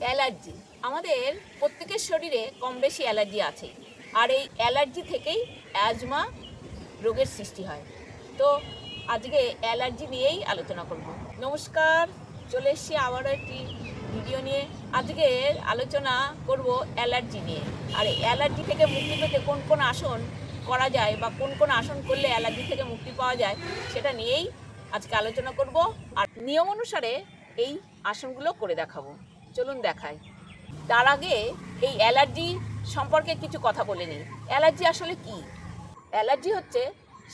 Allergy আমাদের প্রত্যেকের শরীরে কম বেশি অ্যালার্জি আছে, আর এই অ্যালার্জি থেকেই অ্যাজমা রোগের সৃষ্টি হয়। তো আজকে অ্যালার্জি নিয়েই আলোচনা করব। নমস্কার, চলে এসেছি আবারও একটি ভিডিও নিয়ে। আজকে আলোচনা করব অ্যালার্জি নিয়ে। আর এই অ্যালার্জি থেকে মুক্তি পেতে কোন কোন আসন করা যায় বা কোন কোন আসন করলে অ্যালার্জি থেকে মুক্তি পাওয়া যায় সেটা নিয়েই আজকে আলোচনা করব। আর নিয়ম অনুসারে এই আসনগুলো করে দেখাবো। চলুন দেখাই। তার আগে এই অ্যালার্জি সম্পর্কে কিছু কথা বলে নিই। অ্যালার্জি আসলে কি? অ্যালার্জি হচ্ছে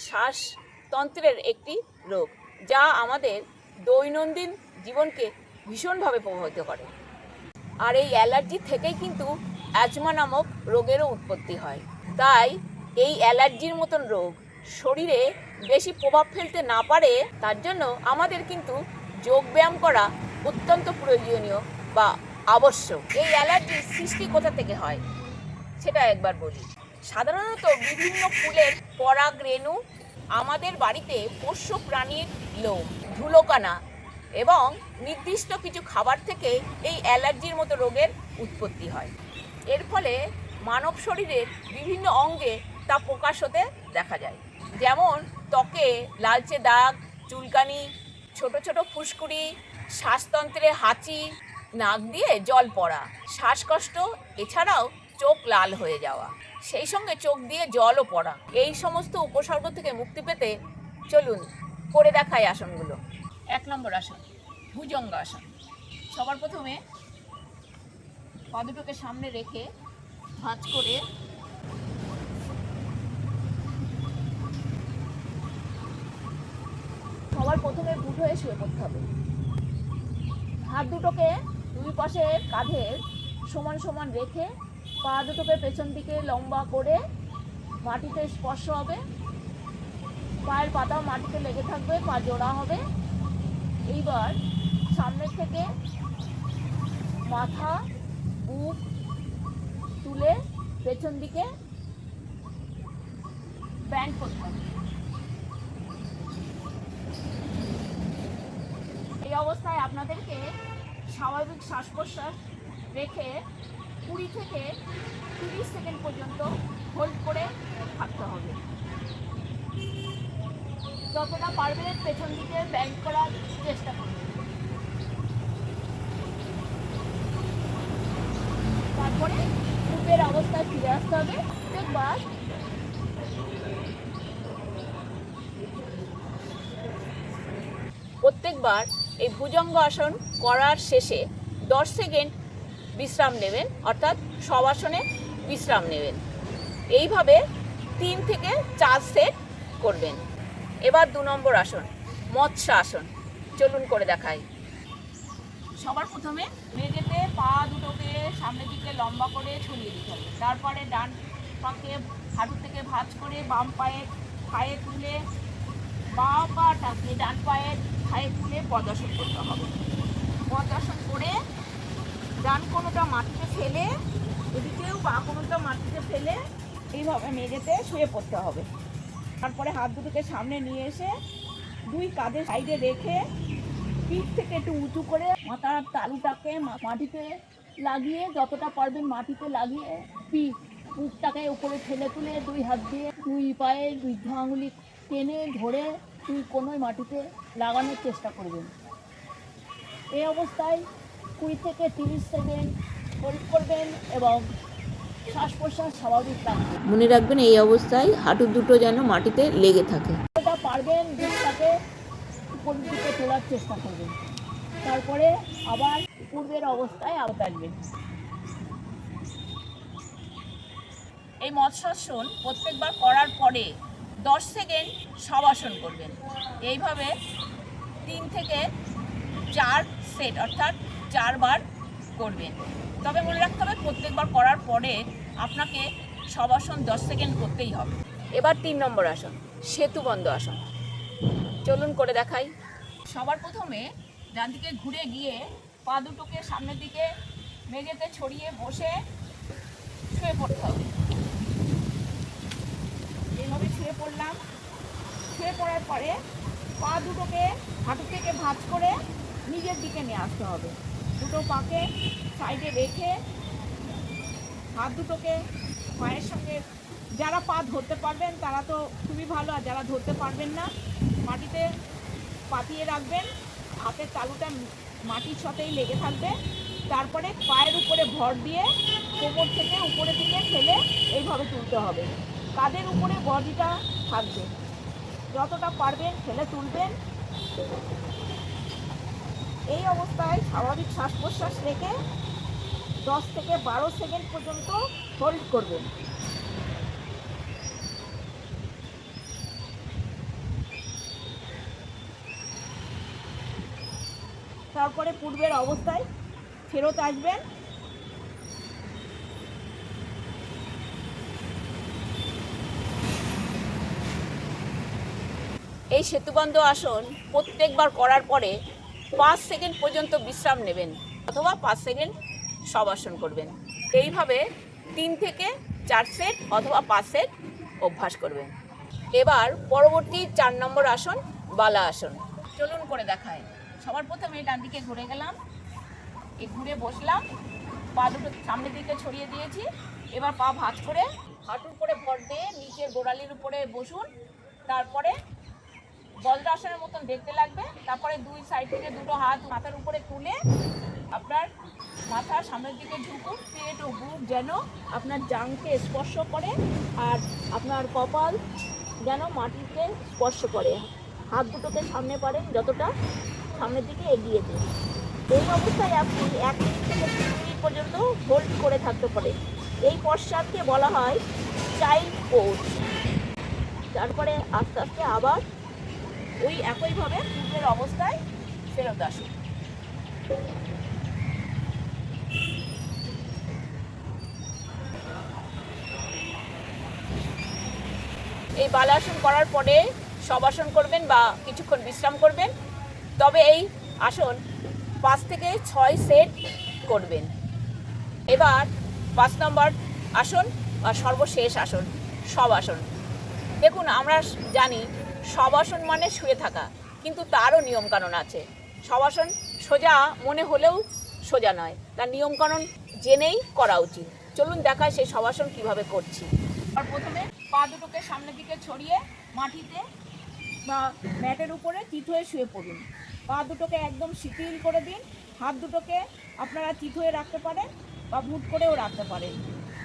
শ্বাসতন্ত্রের একটি রোগ, যা আমাদের দৈনন্দিন জীবনকে ভীষণভাবে প্রভাবিত করে। আর এই অ্যালার্জি থেকেই কিন্তু অ্যাজমা নামক রোগেরও উৎপত্তি হয়। তাই এই অ্যালার্জির মতন রোগ শরীরে বেশি প্রভাব ফেলতে না পারে, তার জন্য আমাদের কিন্তু যোগব্যায়াম করা অত্যন্ত প্রয়োজনীয় বা আবশ্যক। এই অ্যালার্জির সৃষ্টি কোথা থেকে হয় সেটা একবার বলি। সাধারণত বিভিন্ন ফুলের পরাগ রেণু, আমাদের বাড়িতে পোষ্য প্রাণীর লোম, ধুলোকানা এবং নির্দিষ্ট কিছু খাবার থেকে এই অ্যালার্জির মতো রোগের উৎপত্তি হয়। এর ফলে মানব শরীরের বিভিন্ন অঙ্গে তা প্রকাশ হতে দেখা যায়। যেমন ত্বকে লালচে দাগ, চুলকানি, ছোট ছোট ফুসকুড়ি, শ্বাসতন্ত্রে হাঁচি, নাক দিয়ে জল পড়া, শ্বাসকষ্ট, এছাড়াও চোখ লাল হয়ে যাওয়া, সেই সঙ্গে চোখ দিয়ে জলও পড়া। এই সমস্ত উপসর্গ থেকে মুক্তি পেতে চলুন করে দেখাই আসনগুলো। 1 নম্বর আসন, ভুজঙ্গ আসন। সবার প্রথমে পা দুটোকে সামনে রেখে ভাঁজ করে সবার প্রথমে বুট হয়ে শুয়ে পড়তে হবে। হাত দুটোকে দুই পাশে কাঁধের সমান সমান রেখে পা দুটোকে পেছন দিকে লম্বা করে মাটিতে স্পর্শ হবে, পায়ের পাতাও মাটিতে লেগে থাকবে, পা জোড়া হবে। এইবার সামনের থেকে মাথা, বুক তুলে পেছন দিকে ব্যান্ড করতে হবে। এই অবস্থায় আপনাদেরকে স্বাভাবিক শ্বাস প্রশ্বাস রেখে 20 থেকে 30 সেকেন্ড পর্যন্ত হোল্ড করে থাকতে হবে। যতটা পারবেন পেছন দিকে ব্যান্ড করার চেষ্টা করবেন। তারপরে পূর্বের অবস্থায় ফিরে আসতে হবে। প্রত্যেকবার এই ভুজঙ্গ আসন করার শেষে 10 সেকেন্ড বিশ্রাম নেবেন, অর্থাৎ শবাসনে বিশ্রাম নেবেন। এইভাবে 3 থেকে 4 সেট করবেন। এবার 2 নম্বর আসন, মৎস্য আসন। চলুন করে দেখাই। সবার প্রথমে মেঝেতে পা দুটোকে সামনের দিকে লম্বা করে ছড়িয়ে দিতে হবে। তারপরে ডান পাকে হাঁটু থেকে ভাঁজ করে বাম পায়ের পায়ে তুলে, বাঁ পাটাকে ডান পায়ের পায়ে তুলে পদ্মাসন করতে হবে। পদ্মাসন করে ডান কোনোটা মাটিতে ফেলে, এদিকেও বাঁ কোনোটা মাটিতে ফেলে এইভাবে মেঝেতে শুয়ে পড়তে হবে। তারপরে হাত দুটোকে সামনে নিয়ে এসে দুই কাঁধের সাইডে রেখে পিঠ থেকে একটু উঁচু করে মাথার তালুটাকে মাটিতে লাগিয়ে, যতটা পারবেন মাটিতে লাগিয়ে বুকটাকে উপরে ঠেলে তুলে দুই হাত দিয়ে দুই পায়ে দুই আঙুলি টেনে ধরে দুই কোনোই মাটিতে লাগানোর চেষ্টা করবেন। এই অবস্থায় 20 থেকে 30 সেকেন্ড হোল্ড করবেন এবং শ্বাস প্রশ্বাস স্বাভাবিক রাখবেন। মনে রাখবেন এই অবস্থায় হাঁটু দুটো যেন মাটিতে লেগে থাকে। যতটা পারবেন বুকটাকে উপরের দিকে তোলার চেষ্টা করবেন। তারপরে আবার পূর্বের অবস্থায় আবার আসবেন। এই মৎস্যাসন প্রত্যেকবার করার পরে 10 সেকেন্ড শবাসন করবেন। এইভাবে 3 থেকে 4 সেট, অর্থাৎ 4 বার করবেন। তবে মনে রাখতে হবে প্রত্যেকবার করার পরে আপনাকে শবাসন 10 সেকেন্ড করতেই হবে। এবার 3 নম্বর আসন, সেতুবন্ধ আসন। চলুন করে দেখাই। সবার প্রথমে ডান দিকে ঘুরে গিয়ে পা দুটোকে সামনের দিকে মেঝেতে ছড়িয়ে বসে শুয়ে পড়তে হবে। এইভাবে শুয়ে পড়লাম। শুয়ে পড়ার পরে পা দুটোকে হাঁটু থেকে ভাঁজ করে নিজের দিকে নিয়ে আসতে হবে। দুটো পাকে সাইডে রেখে হাত দুটোকে পায়ের সঙ্গে, যারা পা ধরতে পারবেন তারা তো খুবই ভালো, আর যারা ধরতে পারবেন না মাটিতে পাতিয়ে রাখবেন, হাতের তালুটা মাটির সাথেই লেগে থাকবে। তারপরে পায়ের উপরে ভর দিয়ে কোমর থেকে উপরের দিকে ফেলে এইভাবে তুলতে হবে। কাঁধের উপরে বডিটা থাকবে, যতটা পারবেন ফেলে তুলবেন। এই অবস্থায় স্বাভাবিক শ্বাস প্রশ্বাস রেখে 10 থেকে 12 সেকেন্ড পর্যন্ত হোল্ড করবেন। তারপরে পূর্বের অবস্থায় ফেরত আসবেন। এই সেতুবন্ধ আসন প্রত্যেকবার করার পরে 5 সেকেন্ড পর্যন্ত বিশ্রাম নেবেন অথবা 5 সেকেন্ড শবাসন করবেন। এইভাবে 3 থেকে 4 সেট অথবা 5 সেট অভ্যাস করবেন। এবার পরবর্তী 4 নম্বর আসন বালা আসন। চলুন করে দেখায়। সবার প্রথমে ডান দিকে ঘুরে গেলাম, ঘুরে বসলাম, পা দুটো সামনের দিকে ছড়িয়ে দিয়েছি। এবার পা ভাঁজ করে হাঁটুর উপরে ভর দিয়ে নিচের গোড়ালির উপরে বসুন। তারপরে বজ্রাসনের মতন দেখতে লাগবে। তারপরে দুই সাইড থেকে দুটো হাত মাথার উপরে তুলে আপনার মাথা সামনের দিকে ঝুঁকুন। পেট ও বুক যেন আপনার জাংকে স্পর্শ করে আর আপনার কপাল যেন মাটিতে স্পর্শ করে। হাত দুটোকে সামনে পারেন যতটা সামনের দিকে এগিয়ে দিন। এই অবস্থায় আপনি 1 মিনিট থেকে 3 মিনিট পর্যন্ত হোল্ড করে থাকতে পারেন। এই পশ্চাৎকে বলা হয় চাইল্ড পোজ। তারপরে আস্তে আস্তে আবার ওই একইভাবে পূর্বের অবস্থায় ফেরত আসুন। এই বালাসন করার পরে শবাসন করবেন বা কিছুক্ষণ বিশ্রাম করবেন। তবে এই আসন 5 থেকে 6 সেট করবেন। এবার 5 নম্বর আসন বা সর্বশেষ আসন শবাসন। দেখুন, আমরা জানি শবাসন মানে শুয়ে থাকা, কিন্তু তারও নিয়মকানুন আছে। শবাসন সোজা মনে হলেও সোজা নয়, তার নিয়মকানুন জেনেই করা উচিত। চলুন দেখায় সেই শবাসন কিভাবে করছি। আর প্রথমে পা দুটোকে সামনের দিকে ছড়িয়ে মাটিতে বা ম্যাটের উপরে চিত হয়ে শুয়ে পড়ুন। পা দুটোকে একদম শিথিল করে দিন। হাত দুটোকে আপনারা চিত হয়ে রাখতে পারেন বা মুঠ করেও রাখতে পারেন।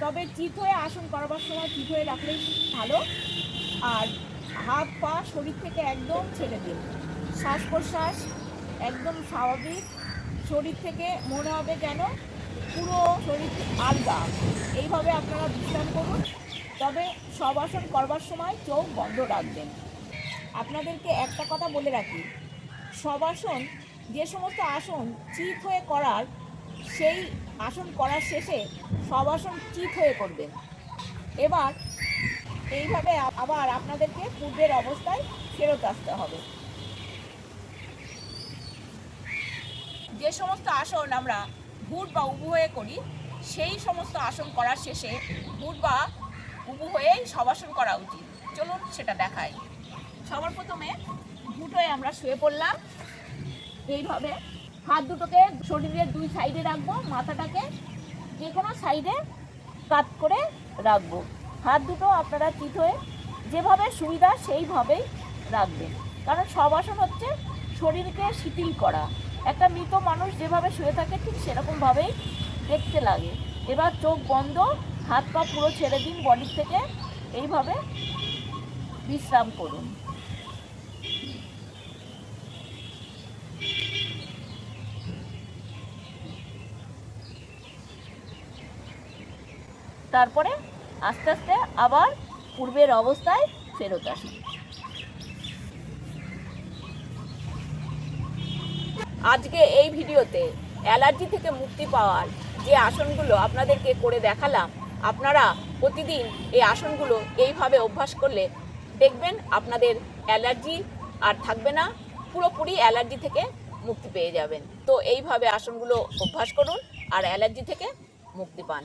তবে চিত হয়ে আসন করবার সময় চিত হয়ে রাখলেই ভালো। আর হাত পা শরীর থেকে একদম ছেড়ে দিন। শ্বাস প্রশ্বাস একদম স্বাভাবিক। শরীর থেকে মনে হবে যেন পুরো শরীর আলগা। এইভাবে আপনারা বিশ্রাম করুন। তবে শবাসন করবার সময় চোখ বন্ধ রাখবেন। আপনাদেরকে একটা কথা বলে রাখি, শবাসন যে সমস্ত আসন চিত হয়ে করার, সেই আসন করার শেষে শবাসন চিত হয়ে করবেন। এবার এইভাবে আবার আপনাদেরকে পূর্বের অবস্থায় ফেরত আসতে হবে। যে সমস্ত আসন আমরা ভূত বা উবু হয়ে করি, সেই সমস্ত আসন করার শেষে ভূত বা উবু হয়ে শবাসন করা উচিত। চলুন সেটা দেখাই। সবার প্রথমে ভূত হয়ে আমরা শুয়ে পড়লাম। এইভাবে হাত দুটোকে শরীরের 2 সাইডে রাখবো, মাথাটাকে যে কোনো সাইডে কাত করে রাখবো। হাত দুটো আপনারা চিত হয়ে যেভাবে সুবিধা সেইভাবেই রাখবেন, কারণ শবাসন হচ্ছে শরীরকে শিথিল করা। একটা মৃত মানুষ যেভাবে শুয়ে থাকে ঠিক সেরকমভাবেই দেখতে লাগে। এবার চোখ বন্ধ, হাত পা পুরো ছেড়ে দিন বডির থেকে। এইভাবে বিশ্রাম করুন। তারপরে আস্তে আস্তে আবার পূর্বের অবস্থায় ফেরত আসুন। আজকে এই ভিডিওতে অ্যালার্জি থেকে মুক্তি পাওয়ার যে আসনগুলো আপনাদেরকে করে দেখালাম, আপনারা প্রতিদিন এই আসনগুলো এইভাবে অভ্যাস করলে দেখবেন আপনাদের অ্যালার্জি আর থাকবে না, পুরোপুরি অ্যালার্জি থেকে মুক্তি পেয়ে যাবেন। তো এইভাবে আসনগুলো অভ্যাস করুন আর অ্যালার্জি থেকে মুক্তি পান।